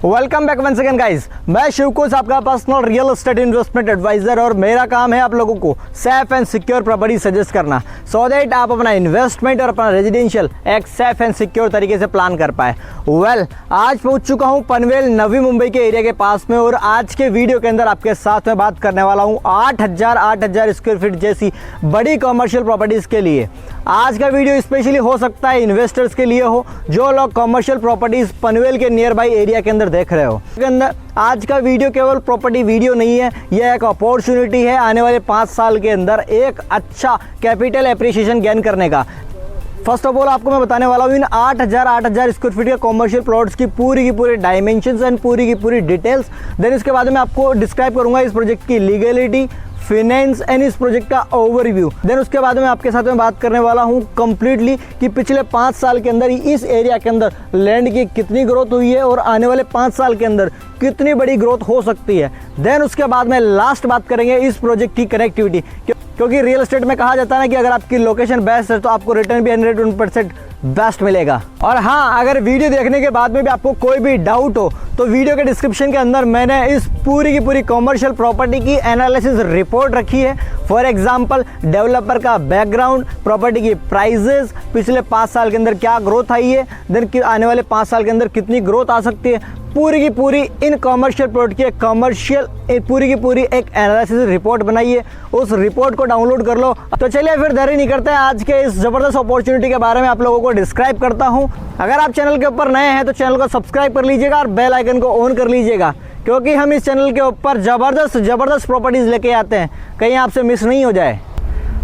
Welcome back once again guys. मैं शिवकुश, आपका personal real estate investment advisor, और मेरा काम है आप लोगों को safe and secure property suggest करना, सो दैट आप अपना इन्वेस्टमेंट और अपना रेजिडेंशियल एक सेफ एंड सिक्योर तरीके से प्लान कर पाए। आज पहुंच चुका हूं पनवेल नवी मुंबई के एरिया के पास में, और आज के वीडियो के अंदर आपके साथ में बात करने वाला हूं 8,000 स्क्वायर फीट जैसी बड़ी कमर्शियल प्रॉपर्टीज के लिए। आज का वीडियो स्पेशली हो सकता है इन्वेस्टर्स के लिए हो, जो लोग कमर्शियल प्रॉपर्टीज पनवेल के नियर बाई एरिया के अंदर देख रहे हो। के अंदर आज का वीडियो केवल प्रॉपर्टी वीडियो नहीं है, यह एक अपॉर्चुनिटी है आने वाले 5 साल के अंदर एक अच्छा कैपिटल एप्रिसिएशन गेन करने का। फर्स्ट ऑफ ऑल आपको मैं बताने वाला हूँ इन 8,000 स्क्वायर फीट के कॉमर्शियल प्लॉट्स की पूरी डायमेंशंस एंड पूरी डिटेल्स। देन इसके बाद में आपको डिस्क्राइब करूंगा इस प्रोजेक्ट की लीगलिटी, फिनेंस एंड इस प्रोजेक्ट का ओवरव्यू। देन उसके बाद में आपके साथ में बात करने वाला हूँ कंप्लीटली कि पिछले 5 साल के अंदर इस एरिया के अंदर लैंड की कितनी ग्रोथ हुई है और आने वाले 5 साल के अंदर कितनी बड़ी ग्रोथ हो सकती है। देन उसके बाद में लास्ट बात करेंगे इस प्रोजेक्ट की कनेक्टिविटी, क्योंकि रियल एस्टेट में कहा जाता है ना कि अगर आपकी लोकेशन बेस्ट है तो आपको रिटर्न भी 101% बेस्ट मिलेगा। और हाँ, अगर वीडियो देखने के बाद में भी आपको कोई भी डाउट हो तो वीडियो के डिस्क्रिप्शन के अंदर मैंने इस पूरी की पूरी कमर्शियल प्रॉपर्टी की एनालिसिस रिपोर्ट रखी है। फॉर एग्जांपल डेवलपर का बैकग्राउंड, प्रॉपर्टी की प्राइजेस, पिछले 5 साल के अंदर क्या ग्रोथ आई है, देन आने वाले 5 साल के अंदर कितनी ग्रोथ आ सकती है, पूरी की पूरी इन कमर्शियल प्लॉट की पूरी की पूरी एक एनालिसिस रिपोर्ट बनाइए। उस रिपोर्ट को डाउनलोड कर लो। तो चलिए फिर देरी नहीं करते हैं, आज के इस जबरदस्त अपॉर्चुनिटी के बारे में आप लोगों को डिस्क्राइब करता हूं। अगर आप चैनल के ऊपर नए हैं तो चैनल को सब्सक्राइब कर लीजिएगा और बेल आइकन को ऑन कर लीजिएगा, क्योंकि हम इस चैनल के ऊपर जबरदस्त प्रॉपर्टीज लेके आते हैं, कहीं आपसे मिस नहीं हो जाए।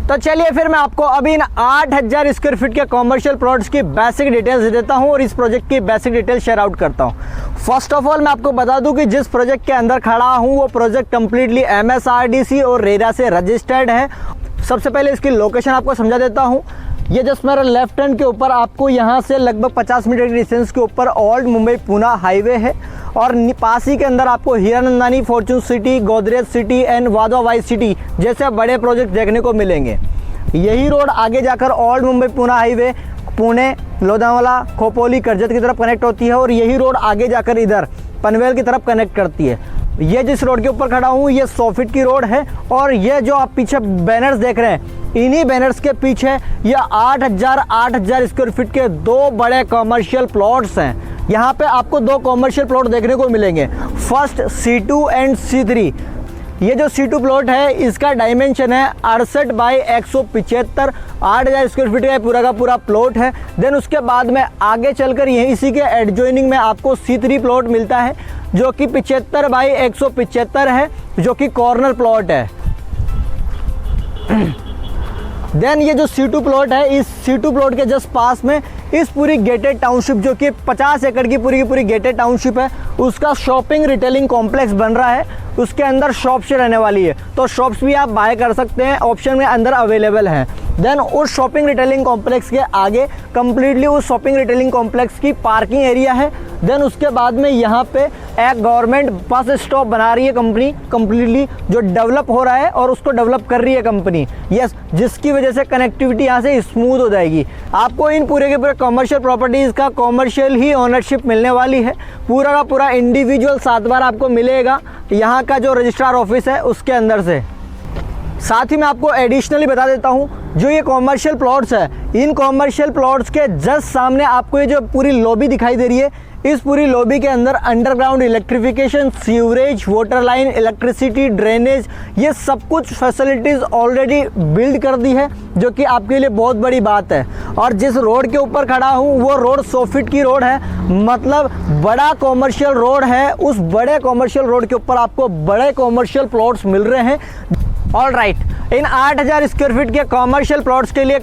तो चलिए फिर मैं आपको अभी इन 8,000 स्क्वायर फीट के कमर्शियल प्लॉट्स की बेसिक डिटेल्स देता हूं और इस प्रोजेक्ट की बेसिक डिटेल्स शेयर आउट करता हूं। फर्स्ट ऑफ ऑल मैं आपको बता दूं कि जिस प्रोजेक्ट के अंदर खड़ा हूं वो प्रोजेक्ट कंप्लीटली MSRDC और रेरा से रजिस्टर्ड है। सबसे पहले इसकी लोकेशन आपको समझा देता हूँ। ये जस्ट मेरा लेफ्ट हैंड के ऊपर आपको यहाँ से लगभग 50 मीटर की डिस्टेंस के ऊपर ओल्ड मुंबई पूना हाईवे है, और पास ही के अंदर आपको Hiranandani, Fortune city, Godrej city and वादा वाइज सिटी जैसे बड़े प्रोजेक्ट देखने को मिलेंगे। यही रोड आगे जाकर ओल्ड मुंबई पूना हाईवे पुणे, लोनावाला, खोपोली, कर्जत की तरफ कनेक्ट होती है, और यही रोड आगे जाकर इधर पनवेल की तरफ कनेक्ट करती है। ये जिस रोड के ऊपर खड़ा हूँ ये 100 फीट की रोड है, और ये जो आप पीछे बैनर्स देख रहे हैं इन्हीं बैनर्स के पीछे ये 8,000 स्क्वायर फीट के 2 बड़े कमर्शियल प्लॉट्स हैं। यहाँ पे आपको 2 कमर्शियल प्लॉट देखने को मिलेंगे, फर्स्ट C2 एंड C3। ये जो C2 प्लॉट है इसका डायमेंशन है 68 बाई 175, 8,000 स्क्वायर फीट का पूरा प्लॉट है। देन उसके बाद में आगे चलकर यही इसी के एडजॉइनिंग में आपको C3 प्लॉट मिलता है जो कि 75 बाई 175 है, जो कि कॉर्नर प्लॉट है। देन ये जो C2 प्लॉट है, इस C2 प्लॉट के जस्ट पास में इस पूरी गेटेड टाउनशिप, जो कि 50 एकड़ की पूरी गेटेड टाउनशिप है, उसका शॉपिंग रिटेलिंग कॉम्प्लेक्स बन रहा है। उसके अंदर शॉप्स रहने वाली है, तो शॉप्स भी आप बाय कर सकते हैं, ऑप्शन में अंदर अवेलेबल है। देन उस शॉपिंग रिटेलिंग कॉम्प्लेक्स के आगे कंप्लीटली उस शॉपिंग रिटेलिंग कॉम्प्लेक्स की पार्किंग एरिया है। देन उसके बाद में यहाँ पे एक गवर्नमेंट बस स्टॉप बना रही है कंपनी, कंप्लीटली जो डेवलप हो रहा है और उसको डेवलप कर रही है कंपनी, यस, जिसकी वजह से कनेक्टिविटी यहाँ से स्मूथ हो जाएगी। आपको इन पूरे के पूरे कमर्शियल प्रॉपर्टीज़ का कमर्शियल ही ओनरशिप मिलने वाली है, पूरा का पूरा इंडिविजुअल 7 बार आपको मिलेगा यहाँ का जो रजिस्ट्रार ऑफिस है उसके अंदर से। साथ ही मैं आपको एडिशनली बता देता हूँ, जो ये कॉमर्शियल प्लॉट्स है, इन कॉमर्शियल प्लॉट्स के जस्ट सामने आपको ये जो पूरी लॉबी दिखाई दे रही है, इस पूरी लॉबी के अंदर underground electrification, sewerage, water line, electricity, drainage, ये सब कुछ फैसिलिटीज़ ऑलरेडी बिल्ड कर दी है, जो कि आपके लिए बहुत बड़ी बात है। और जिस रोड के ऊपर खड़ा हूँ वो रोड 100 फीट की रोड है, मतलब बड़ा कॉमर्शियल रोड है। उस बड़े कॉमर्शियल रोड के ऊपर आपको बड़े कॉमर्शियल प्लॉट्स मिल रहे हैं। ऑल राइट, इन 8,000 स्क्वायर फीट के कॉमर्शियल प्लॉट्स के लिए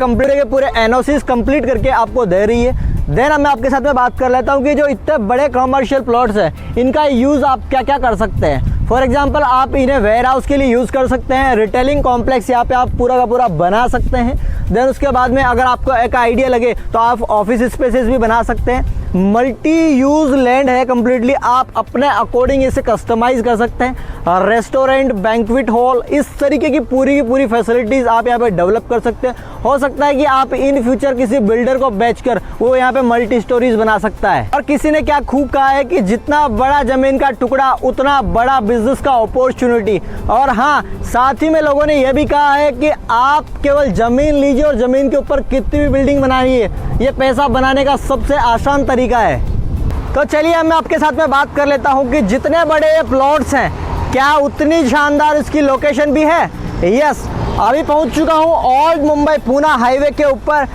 पूरे एनओसीज कंप्लीट करके आपको दे रही है। देन अब मैं आपके साथ में बात कर लेता हूँ कि जो इतने बड़े कॉमर्शियल प्लॉट्स हैं इनका यूज़ आप क्या क्या कर सकते हैं। फॉर एग्जांपल आप इन्हें वेयर हाउस के लिए यूज़ कर सकते हैं, रिटेलिंग कॉम्प्लेक्स यहाँ पे आप पूरा का पूरा बना सकते हैं। देन उसके बाद में अगर आपको एक आइडिया लगे तो आप ऑफिस स्पेसेस भी बना सकते हैं। मल्टी यूज लैंड है कम्प्लीटली। आप अपने अकॉर्डिंग इसे कस्टमाइज कर सकते हैं। रेस्टोरेंट, बैंक्वेट हॉल, इस तरीके की पूरी फैसिलिटीज़ आप यहाँ पे डेवलप कर सकते हैं। हो सकता है कि आप इन फ्यूचर किसी बिल्डर को बेचकर वो यहाँ पे मल्टी स्टोरीज बना सकता है। और किसी ने क्या खूब कहा है कि जितना बड़ा जमीन का टुकड़ा उतना बड़ा बिजनेस का अपॉर्चुनिटी। और हाँ, साथ ही में लोगों ने यह भी कहा है कि आप केवल जमीन लीजिए और जमीन के ऊपर कितनी भी बिल्डिंग बनाइए, ये पैसा बनाने का सबसे आसान तरीका है। तो चलिए मैं आपके साथ में बात कर लेता हूँ कि जितने बड़े ये प्लॉट्स हैं, क्या उतनी शानदार इसकी लोकेशन भी है। यस, अभी पहुँच चुका हूँ ओल्ड मुंबई पूना हाईवे के ऊपर।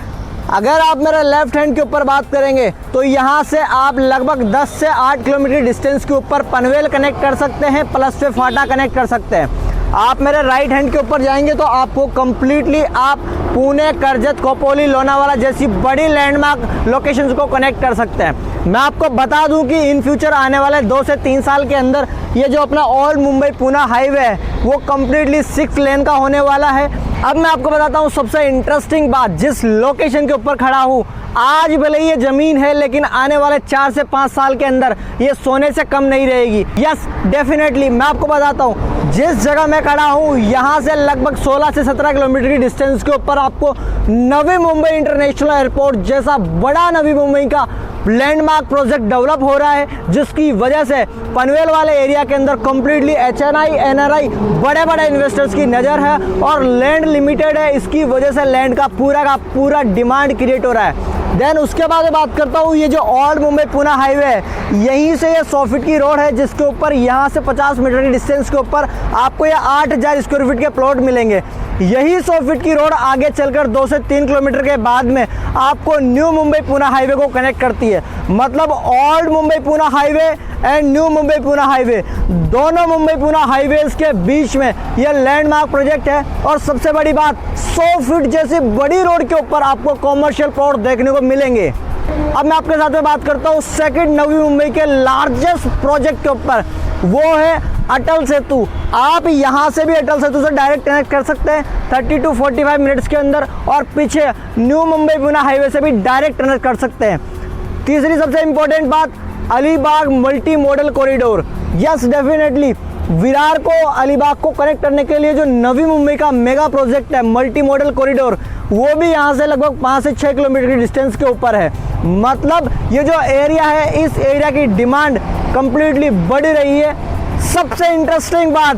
अगर आप मेरे लेफ्ट हैंड के ऊपर बात करेंगे तो यहाँ से आप लगभग 10 से 8 किलोमीटर डिस्टेंस के ऊपर पनवेल कनेक्ट कर सकते हैं, प्लस से फाटा कनेक्ट कर सकते हैं। आप मेरे राइट हैंड के ऊपर जाएंगे तो आपको कम्प्लीटली आप पुणे, कर्जत, खोपोली, लोनावाला जैसी बड़ी लैंडमार्क लोकेशंस को कनेक्ट कर सकते हैं। मैं आपको बता दूं कि इन फ्यूचर आने वाले 2 से 3 साल के अंदर ये जो अपना ओल्ड मुंबई पूना हाईवे है वो कम्प्लीटली 6 लेन का होने वाला है। अब मैं आपको बताता हूँ सबसे इंटरेस्टिंग बात, जिस लोकेशन के ऊपर खड़ा हूँ, आज भले ये ज़मीन है लेकिन आने वाले 4 से 5 साल के अंदर ये सोने से कम नहीं रहेगी। यस, डेफिनेटली मैं आपको बताता हूँ, जिस जगह मैं खड़ा हूँ यहाँ से लगभग 16 से 17 किलोमीटर की डिस्टेंस के ऊपर आपको नवी मुंबई इंटरनेशनल एयरपोर्ट जैसा बड़ा नवी मुंबई का लैंडमार्क प्रोजेक्ट डेवलप हो रहा है, जिसकी वजह से पनवेल वाले एरिया के अंदर कम्प्लीटली HNI, NRI बड़े बड़े इन्वेस्टर्स की नज़र है और लैंड लिमिटेड है। इसकी वजह से लैंड का पूरा डिमांड क्रिएट हो रहा है। देन उसके बाद मैं बात करता हूँ, ये जो ओल्ड मुंबई पूना हाईवे है, यहीं से ये 100 फीट की रोड है, जिसके ऊपर यहाँ से 50 मीटर की डिस्टेंस के ऊपर आपको ये 8000 स्क्वायर फीट के प्लॉट मिलेंगे। यही 100 फीट की रोड आगे चलकर 2 से 3 किलोमीटर के बाद में आपको न्यू मुंबई पूना हाईवे को कनेक्ट करती है। मतलब old Mumbai Poona highway and new Mumbai Poona highway, दोनों मुंबई पूना हाईवेज के बीच में यह लैंडमार्क प्रोजेक्ट है। और सबसे बड़ी बात, 100 फीट जैसी बड़ी रोड के ऊपर आपको कॉमर्शियल प्लॉट देखने को मिलेंगे। अब मैं आपके साथ में बात करता हूँ सेकंड नवी मुंबई के लार्जेस्ट प्रोजेक्ट के ऊपर, वो है अटल सेतु। आप यहाँ से भी अटल सेतु से डायरेक्ट कनेक्ट कर सकते हैं 30 to 45 मिनट्स के अंदर, और पीछे न्यू मुंबई पूना हाईवे से भी डायरेक्ट कनेक्ट कर सकते हैं। तीसरी सबसे इंपॉर्टेंट बात, Alibag multi modal corridor. Yes, definitely Virar को अलीबाग को कनेक्ट करने के लिए जो नवी मुंबई का मेगा प्रोजेक्ट है मल्टी मॉडल कॉरिडोर, वो भी यहाँ से लगभग 5 से 6 किलोमीटर की डिस्टेंस के ऊपर है। मतलब ये जो एरिया है, इस एरिया की डिमांड कम्प्लीटली बढ़ रही है। सबसे इंटरेस्टिंग बात,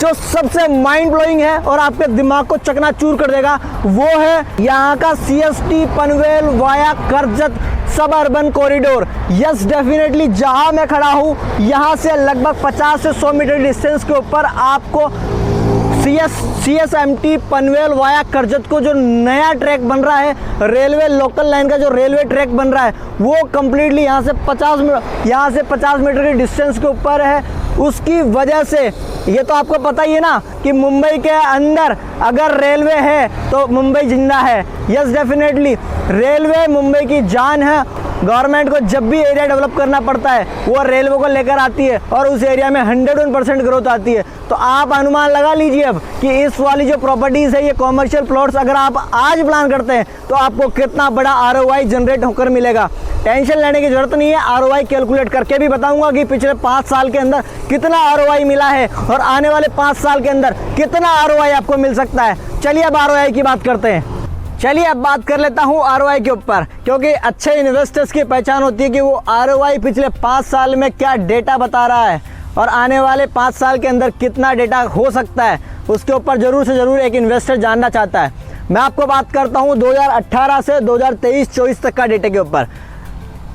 जो सबसे माइंड ब्लोइंग है और आपके दिमाग को चकनाचूर कर देगा, वो है यहाँ का CST पनवेल वाया कर्जत सब अर्बन कॉरिडोर। यस, डेफिनेटली जहाँ मैं खड़ा हूँ यहाँ से लगभग 50 से 100 मीटर डिस्टेंस के ऊपर आपको CSMT पनवेल वाया कर्जत को जो नया ट्रैक बन रहा है, रेलवे लोकल लाइन का जो रेलवे ट्रैक बन रहा है, वो कम्प्लीटली यहाँ से 50 मीटर के डिस्टेंस के ऊपर है। उसकी वजह से ये तो आपको पता ही है ना कि मुंबई के अंदर अगर रेलवे है तो मुंबई जिंदा है। यस, डेफिनेटली रेलवे मुंबई की जान है। गवर्नमेंट को जब भी एरिया डेवलप करना पड़ता है वो रेलवे को लेकर आती है और उस एरिया में 101% ग्रोथ आती है। तो आप अनुमान लगा लीजिए अब कि इस वाली जो प्रॉपर्टीज़ है, ये कॉमर्शियल प्लॉट्स अगर आप आज प्लान करते हैं तो आपको कितना बड़ा ROI जनरेट होकर मिलेगा। टेंशन लेने की जरूरत नहीं है, ROI कैलकुलेट करके भी बताऊंगा कि पिछले 5 साल के अंदर कितना ROI मिला है और आने वाले 5 साल के अंदर कितना ROI आपको मिल सकता है। चलिए अब ROI की बात करते हैं। चलिए अब बात कर लेता हूँ ROI के ऊपर, क्योंकि अच्छे इन्वेस्टर्स की पहचान होती है कि वो ROI पिछले 5 साल में क्या डेटा बता रहा है और आने वाले 5 साल के अंदर कितना डेटा हो सकता है, उसके ऊपर ज़रूर से ज़रूर एक इन्वेस्टर जानना चाहता है। मैं आपको बात करता हूँ 2018 से 2023-24 तक का डेटा के ऊपर।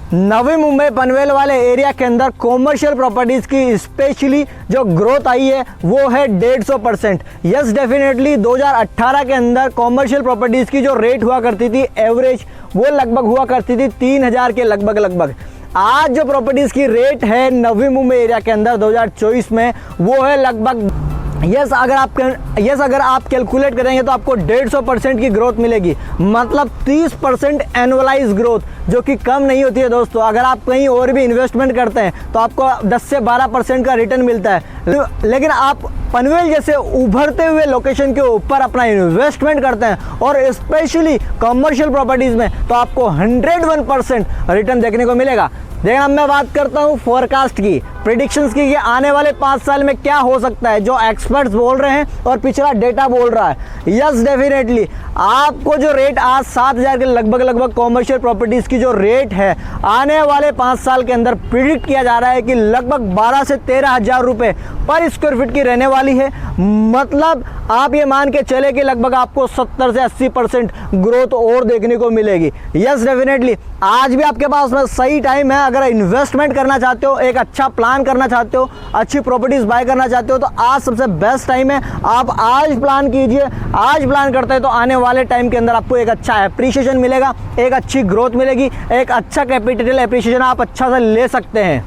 नवी मुंबई पनवेल वाले एरिया के अंदर कॉमर्शियल प्रॉपर्टीज़ की स्पेशली जो ग्रोथ आई है वो है 150%। यस, डेफिनेटली 2018 के अंदर कॉमर्शियल प्रॉपर्टीज़ की जो रेट हुआ करती थी एवरेज, वो लगभग हुआ करती थी 3000 के लगभग। आज जो प्रॉपर्टीज़ की रेट है नवी मुंबई एरिया के अंदर 2024 में, वो है लगभग अगर आप कैलकुलेट करेंगे तो आपको 150% की ग्रोथ मिलेगी। मतलब 30% एनुअलाइज ग्रोथ, जो कि कम नहीं होती है दोस्तों। अगर आप कहीं और भी इन्वेस्टमेंट करते हैं तो आपको 10 से 12% का रिटर्न मिलता है, लेकिन आप पनवेल जैसे उभरते हुए लोकेशन के ऊपर अपना इन्वेस्टमेंट करते हैं और स्पेशली कमर्शियल प्रॉपर्टीज में, तो आपको 101% रिटर्न देखने को मिलेगा। देखिए, अब मैं बात करता हूँ फोरकास्ट की, प्रिडिक्शंस की, कि आने वाले 5 साल में क्या हो सकता है, जो एक्सपर्ट्स बोल रहे हैं और पिछला डेटा बोल रहा है। यस, डेफिनेटली आपको जो रेट आज 7,000 के लगभग कॉमर्शियल प्रॉपर्टीज़ की जो रेट है, आने वाले 5 साल के अंदर प्रिडिक्ट किया जा रहा है कि लगभग 12 से 13,000 रुपये पर स्क्वायर फीट की रहने वाली है। मतलब आप ये मान के चले कि लगभग आपको 70 से 80% ग्रोथ और देखने को मिलेगी। यस, डेफिनेटली आज भी आपके पास में सही टाइम है। अगर इन्वेस्टमेंट करना चाहते हो, एक अच्छा प्लान करना चाहते हो, अच्छी प्रॉपर्टीज़ बाय करना चाहते हो, तो आज सबसे बेस्ट टाइम है। आप आज प्लान कीजिए। आज प्लान करते हैं तो आने वाले टाइम के अंदर आपको एक अच्छा एप्रिसिएशन मिलेगा, एक अच्छी ग्रोथ मिलेगी, एक अच्छा कैपिटल एप्रिसिएशन आप अच्छा से ले सकते हैं।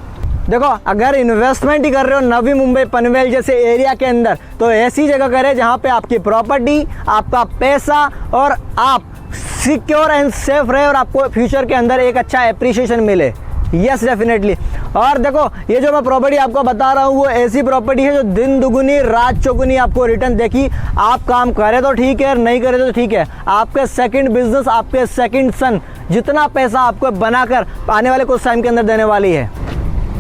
देखो, अगर इन्वेस्टमेंट ही कर रहे हो नवी मुंबई पनवेल जैसे एरिया के अंदर, तो ऐसी जगह करें जहां पे आपकी प्रॉपर्टी, आपका पैसा और आप सिक्योर एंड सेफ रहे और आपको फ्यूचर के अंदर एक अच्छा एप्रिसिएशन मिले। Yes, definitely. और देखो, ये जो मैं प्रॉपर्टी आपको बता रहा हूँ वो ऐसी प्रॉपर्टी है जो दिन दुगुनी रात चौगुनी आपको रिटर्न देखी। आप काम करें तो ठीक है, नहीं करें तो ठीक है। आपके सेकंड बिजनेस, आपके सेकंड सन जितना पैसा आपको बनाकर आने वाले कुछ टाइम के अंदर देने वाली है।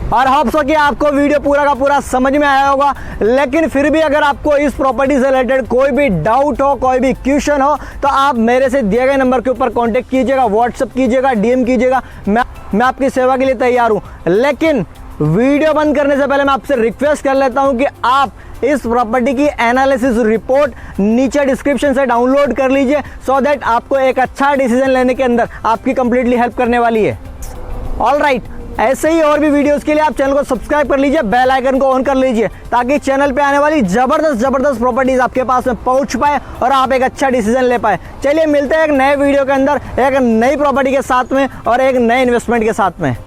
और होप सो कि आपको वीडियो पूरा का पूरा समझ में आया होगा। लेकिन फिर भी अगर आपको इस प्रॉपर्टी से रिलेटेड कोई भी डाउट हो, कोई भी क्वेश्चन हो, तो आप मेरे से दिए गए नंबर के ऊपर कांटेक्ट कीजिएगा, व्हाट्सएप कीजिएगा, डीएम कीजिएगा। मैं आपकी सेवा के लिए तैयार हूँ। लेकिन वीडियो बंद करने से पहले मैं आपसे रिक्वेस्ट कर लेता हूँ कि आप इस प्रॉपर्टी की एनालिसिस रिपोर्ट नीचे डिस्क्रिप्शन से डाउनलोड कर लीजिए, सो दैट आपको एक अच्छा डिसीजन लेने के अंदर आपकी कंप्लीटली हेल्प करने वाली है। ऑल राइट, ऐसे ही और भी वीडियोस के लिए आप चैनल को सब्सक्राइब कर लीजिए, बेल आइकन को ऑन कर लीजिए, ताकि चैनल पे आने वाली जबरदस्त प्रॉपर्टीज आपके पास में पहुंच पाए और आप एक अच्छा डिसीजन ले पाए। चलिए मिलते हैं एक नए वीडियो के अंदर, एक नई प्रॉपर्टी के साथ में और एक नए इन्वेस्टमेंट के साथ में।